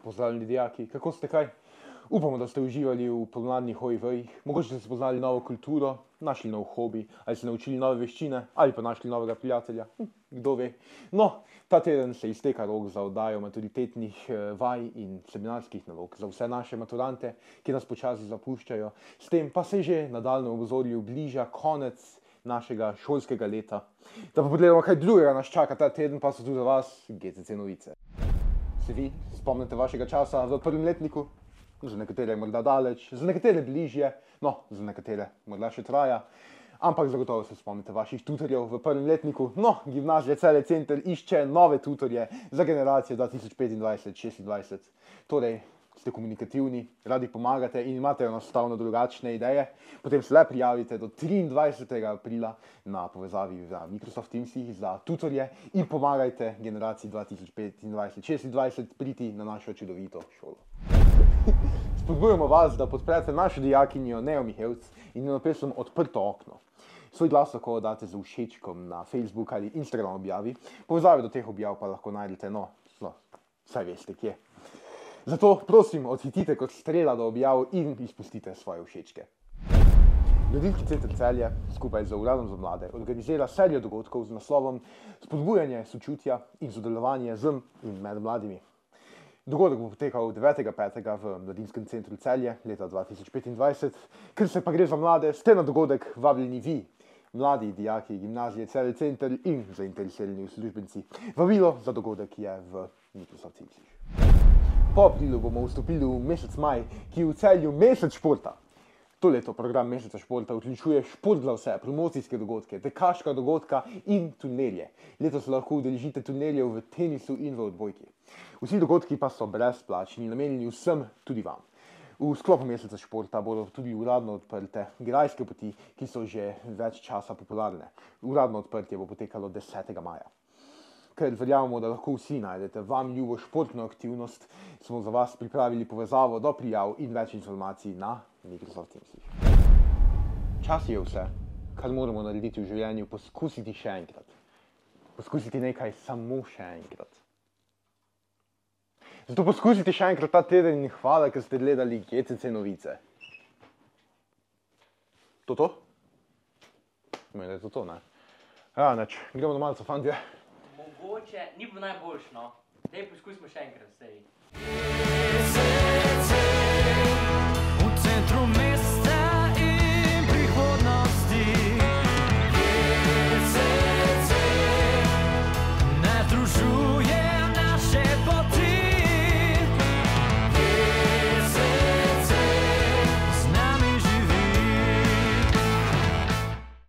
Pozdravljeni dijaki, kako ste kaj? Upamo, da ste uživali v pomladnih hojvejih, mogoče ste spoznali novo kulturo, našli nov hobi, ali se naučili nove veščine, ali pa našli novega prijatelja, kdo ve. No, ta teden se izteka rok za oddajo maturitetnih vaj in seminarskih nalog za vse naše maturante, ki nas počasi zapuščajo. S tem pa se že nadaljnjo obzorju bliža konec našega šolskega leta. Da pa pogledamo, kaj drugega nas čaka ta teden, pa so tu za vas GCC novice. Se vi spomnite vašega časa v prvem letniku? Za nekatere morda daleč, za nekatere bližje, no, za nekatere morda še traja. Ampak zagotovo se spomnite vaših tutorjev v prvem letniku. No, Gimnazija Celje Center išče nove tutorje za generacijo 2025-2026. Torej, ste komunikativni, radi pomagate in imate enostavno drugačne ideje, potem se le prijavite do 23. aprila na povezavi v Microsoft Teamsih za tutorje in pomagajte generaciji 2025-2026 priti na našo čudovito šolo. Spodbujamo vas, da podprete našo dijakinjo Neo Mihevc in njeno pesem Odprto okno. Svoj glas lahko date z všečkom na Facebook ali Instagram objavi, povezave do teh objav pa lahko najdete, saj veste kje. Zato prosim, odhitite kot strela do objav in izpustite svoje všečke. Mladinski center Celje skupaj z Uradom za mlade organizira serijo dogodkov z naslovom Spodbujanje sočutja in sodelovanje z in med mladimi. Dogodek bo potekal 9.5. v Mladinskem centru Celje leta 2025, ker se pa gre za mlade, ste na dogodek vabljeni vi, mladi dijaki Gimnazije Celje Center in zainteresirani uslužbenci. Vabilo za dogodek je v Microsoft Teamsih. Po aprilu bomo vstopili v mesec maj, ki je v Celju mesec športa. To leto program meseca športa vključuje šport za vse, promocijske dogodke, tekaška dogodka in turnirje. Letos lahko udeležite turnirjev v tenisu in v odbojki. Vsi dogodki pa so brezplačni, namenjeni vsem, tudi vam. V sklopu meseca športa bodo tudi uradno odprte grajske poti, ki so že več časa popularne. Uradno odprtje bo potekalo 10. maja. Ker verjamemo, da lahko vsi najdete vam ljubo športno aktivnost, smo za vas pripravili povezavo do prijav in več informacij na Microsoft Teamsih. Čas je vse, kar moramo narediti v življenju, poskusiti še enkrat. Poskusiti nekaj samo še enkrat. Zato poskusite še enkrat ta teden in hvala, ker ste gledali GCC novice. To? Meni je to, ne? Ja, neč, gremo na malce, fantje. Mogoče, ni bilo najboljš, no. Dej, poskusimo še enkrat, sej.